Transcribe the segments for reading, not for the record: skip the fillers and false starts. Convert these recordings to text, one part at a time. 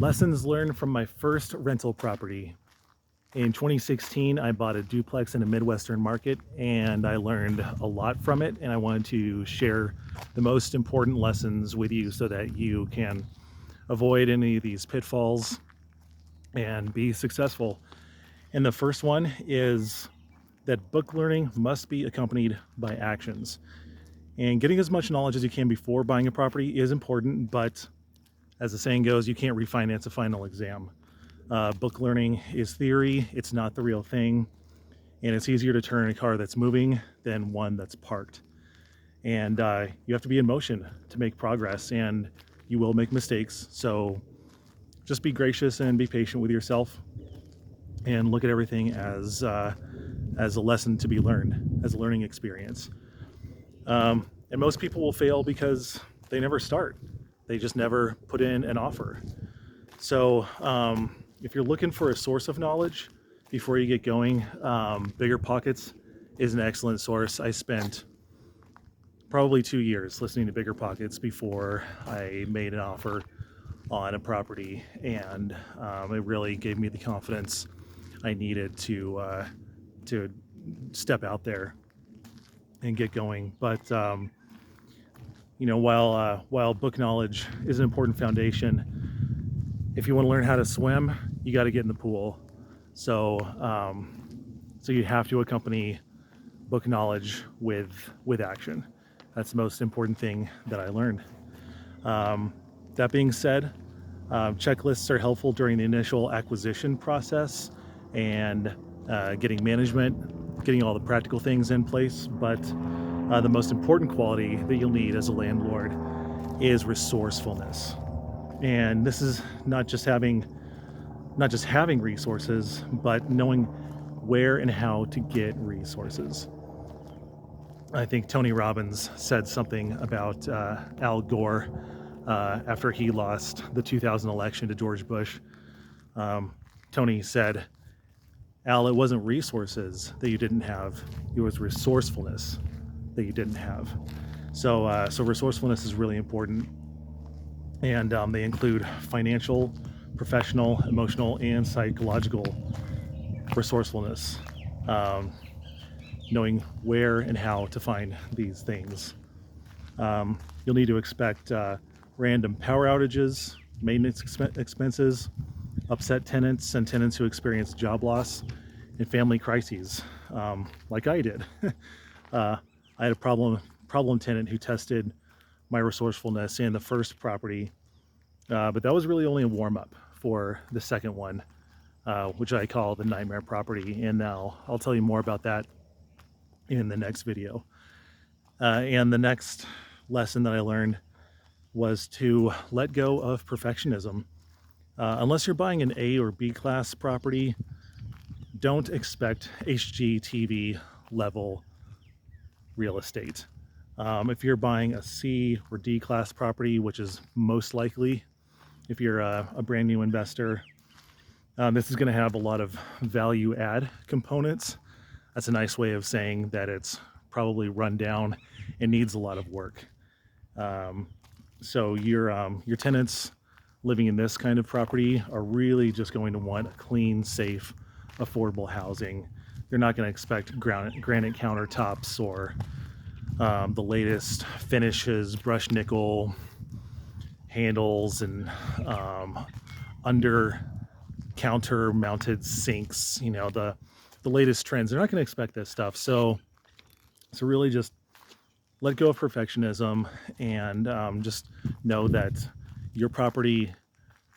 Lessons learned from my first rental property. In 2016, I bought a duplex in a Midwestern market and I learned a lot from it. And I wanted to share the most important lessons with you so that you can avoid any of these pitfalls and be successful. And the first one is that book learning must be accompanied by actions. And getting as much knowledge as you can before buying a property is important, but as the saying goes, you can't refinance a final exam. Book learning is theory, it's not the real thing, and it's easier to turn a car that's moving than one that's parked. And you have to be in motion to make progress, and you will make mistakes. So just be gracious and be patient with yourself, and look at everything as a lesson to be learned, as a learning experience. And most people will fail because they never start. They just never put in an offer. So if you're looking for a source of knowledge before you get going, Bigger Pockets is an excellent source. I spent probably 2 years listening to Bigger Pockets before I made an offer on a property, and it really gave me the confidence I needed to step out there and get going. But while book knowledge is an important foundation, if you want to learn how to swim, you got to get in the pool. So you have to accompany book knowledge with action. That's the most important thing that I learned. That being said, checklists are helpful during the initial acquisition process and getting management, getting all the practical things in place. But the most important quality that you'll need as a landlord is resourcefulness. And this is not just having resources, but knowing where and how to get resources. I think Tony Robbins said something about Al Gore after he lost the 2000 election to George Bush. Tony said, "Al, it wasn't resources that you didn't have; it was resourcefulness that you didn't have." So resourcefulness is really important, and they include financial, professional, emotional, and psychological resourcefulness. Knowing where and how to find these things. You'll need to expect random power outages, maintenance expenses, upset tenants, and tenants who experience job loss and family crises, like I did. I had a problem tenant who tested my resourcefulness in the first property, but that was really only a warm-up for the second one, which I call the nightmare property, and now I'll tell you more about that in the next video. And the next lesson that I learned was to let go of perfectionism. Unless you're buying an A or B class property, don't expect HGTV level real estate. If you're buying a C or D class property, which is most likely if you're a brand new investor, this is going to have a lot of value add components. That's a nice way of saying that it's probably run down and needs a lot of work. So your tenants living in this kind of property are really just going to want a clean, safe, affordable housing. They're not going to expect granite countertops or the latest finishes, brushed nickel handles, and under counter mounted sinks, the latest trends. They're not going to expect this stuff. So really just let go of perfectionism and just know that your property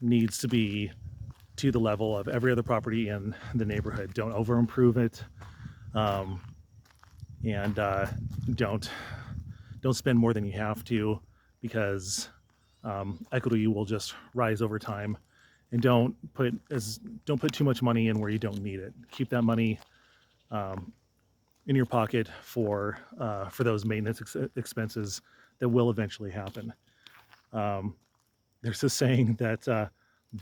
needs to be to the level of every other property in the neighborhood. Don't over improve it, and don't spend more than you have to, because equity will just rise over time. And don't put too much money in where you don't need it. Keep that money in your pocket for those maintenance expenses that will eventually happen. There's this saying that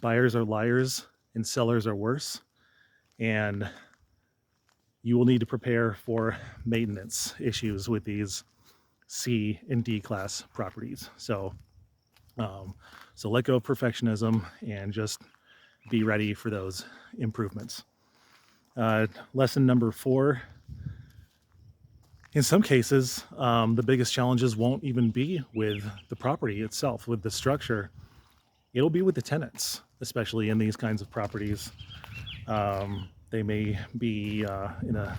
buyers are liars and sellers are worse, and you will need to prepare for maintenance issues with these C and D class properties. So So let go of perfectionism and just be ready for those improvements. Lesson number 4. In some cases, the biggest challenges won't even be with the property itself, with the structure. It'll be with the tenants, especially in these kinds of properties. They may be in a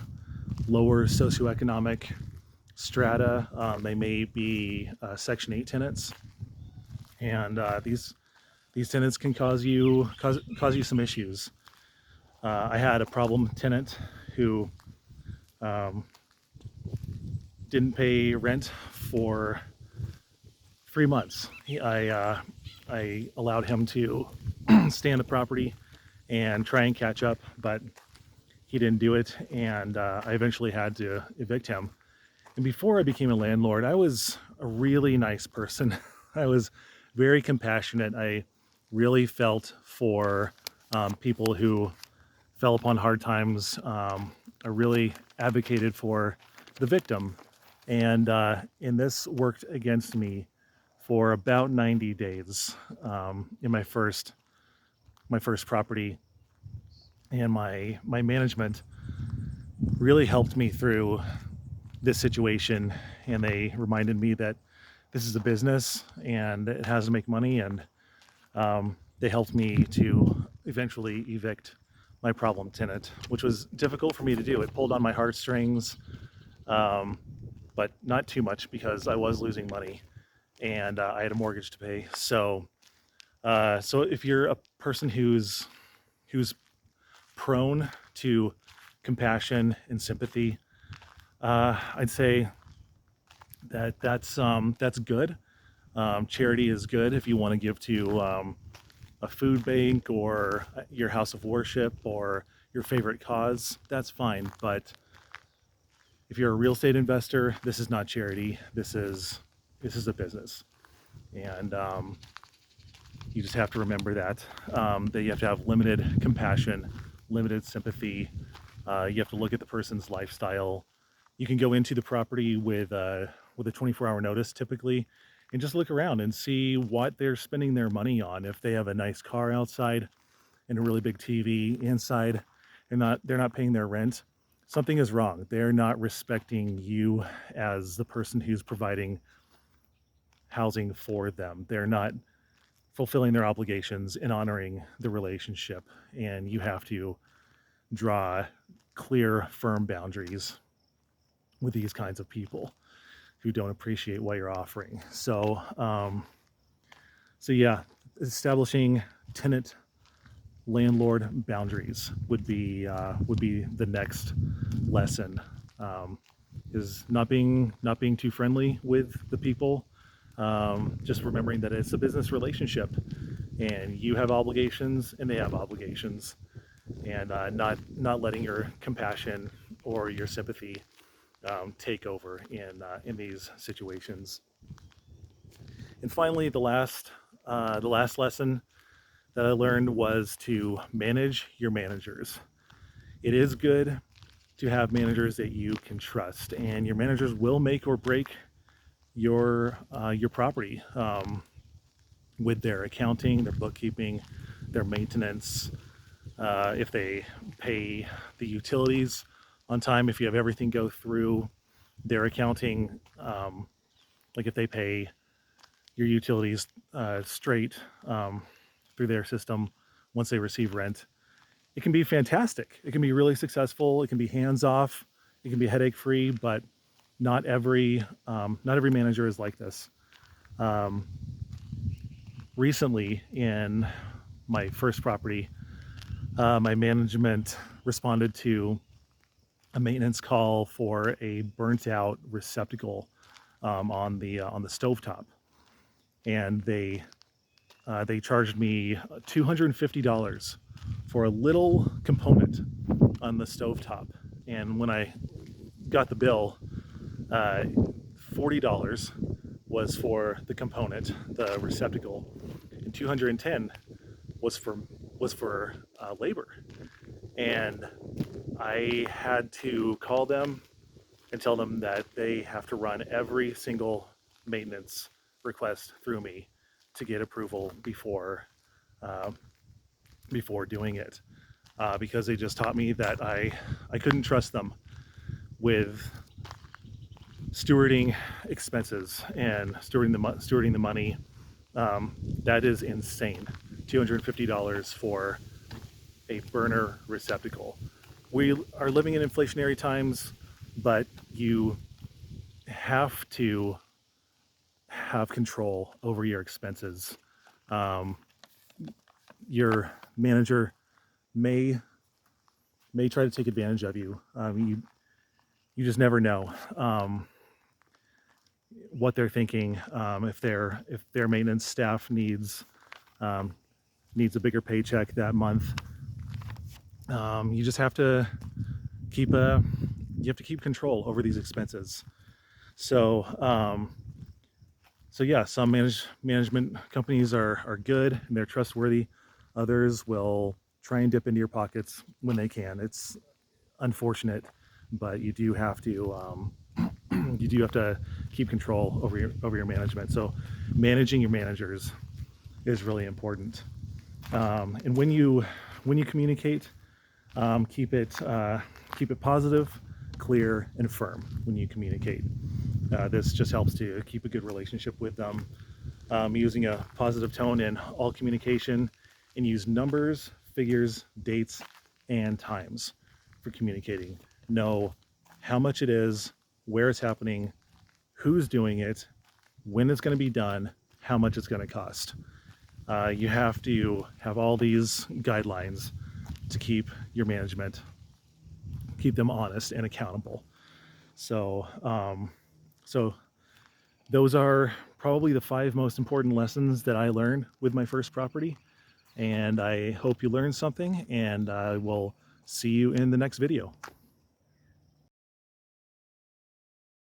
lower socioeconomic strata. They may be Section 8 tenants, and these tenants can cause you some issues. I had a problem tenant who didn't pay rent for 3 months. I allowed him to stay in the property and try and catch up, but he didn't do it, and I eventually had to evict him. And before I became a landlord, I was a really nice person. I was very compassionate. I really felt for people who fell upon hard times. I really advocated for the victim, and this worked against me for about 90 days in my first property, and my management really helped me through this situation, and they reminded me that this is a business and it has to make money, and they helped me to eventually evict my problem tenant, which was difficult for me to do. It pulled on my heartstrings, but not too much because I was losing money and I had a mortgage to pay. So if you're a person who's prone to compassion and sympathy, I'd say that's good. Charity is good if you want to give to a food bank or your house of worship or your favorite cause. That's fine. But if you're a real estate investor, this is not charity. This is a business, and you just have to remember that you have to have limited compassion, limited sympathy. You have to look at the person's lifestyle. You can go into the property with a 24-hour notice typically, and just look around and see what they're spending their money on. If they have a nice car outside and a really big TV inside, and they're not paying their rent, something is wrong. They're not respecting you as the person who's providing housing for them. They're not fulfilling their obligations and honoring the relationship. And you have to draw clear, firm boundaries with these kinds of people who don't appreciate what you're offering. So yeah, establishing tenant landlord boundaries would be the next lesson. Is not being too friendly with the people. Just remembering that it's a business relationship, and you have obligations and they have obligations, and not letting your compassion or your sympathy take over in these situations. And finally, the last lesson that I learned was to manage your managers. It is good to have managers that you can trust, and your managers will make or break your property with their accounting, their bookkeeping, their maintenance. If they pay the utilities on time, if you have everything go through their accounting, like if they pay your utilities straight through their system once they receive rent, it can be fantastic. It can be really successful. It can be hands off. It can be headache free, but not every manager is like this. Recently, in my first property, my management responded to a maintenance call for a burnt out receptacle on the stovetop, and they charged me $250 for a little component on the stovetop. And when I got the bill, $40 was for the component, the receptacle, and $210 was for labor. And I had to call them and tell them that they have to run every single maintenance request through me to get approval before doing it, because they just taught me that I couldn't trust them with stewarding expenses and stewarding the money. That is insane. $250 for a burner receptacle. We are living in inflationary times, but you have to have control over your expenses. Your manager may try to take advantage of you. You just never know what they're thinking. If their maintenance staff needs a bigger paycheck that month, you just have to keep control over these expenses. So yeah, some management companies are good and they're trustworthy. Others will try and dip into your pockets when they can. It's unfortunate, but you do have to keep control over your management. So managing your managers is really important. And when you communicate, keep it positive, clear, and firm when you communicate. This just helps to keep a good relationship with them. Using a positive tone in all communication, and use numbers, figures, dates, and times for communicating. Know how much it is, where it's happening, who's doing it, when it's going to be done, how much it's going to cost. You have to have all these guidelines to keep your management, keep them honest and accountable. So those are probably the 5 most important lessons that I learned with my first property. And I hope you learned something, and I will see you in the next video.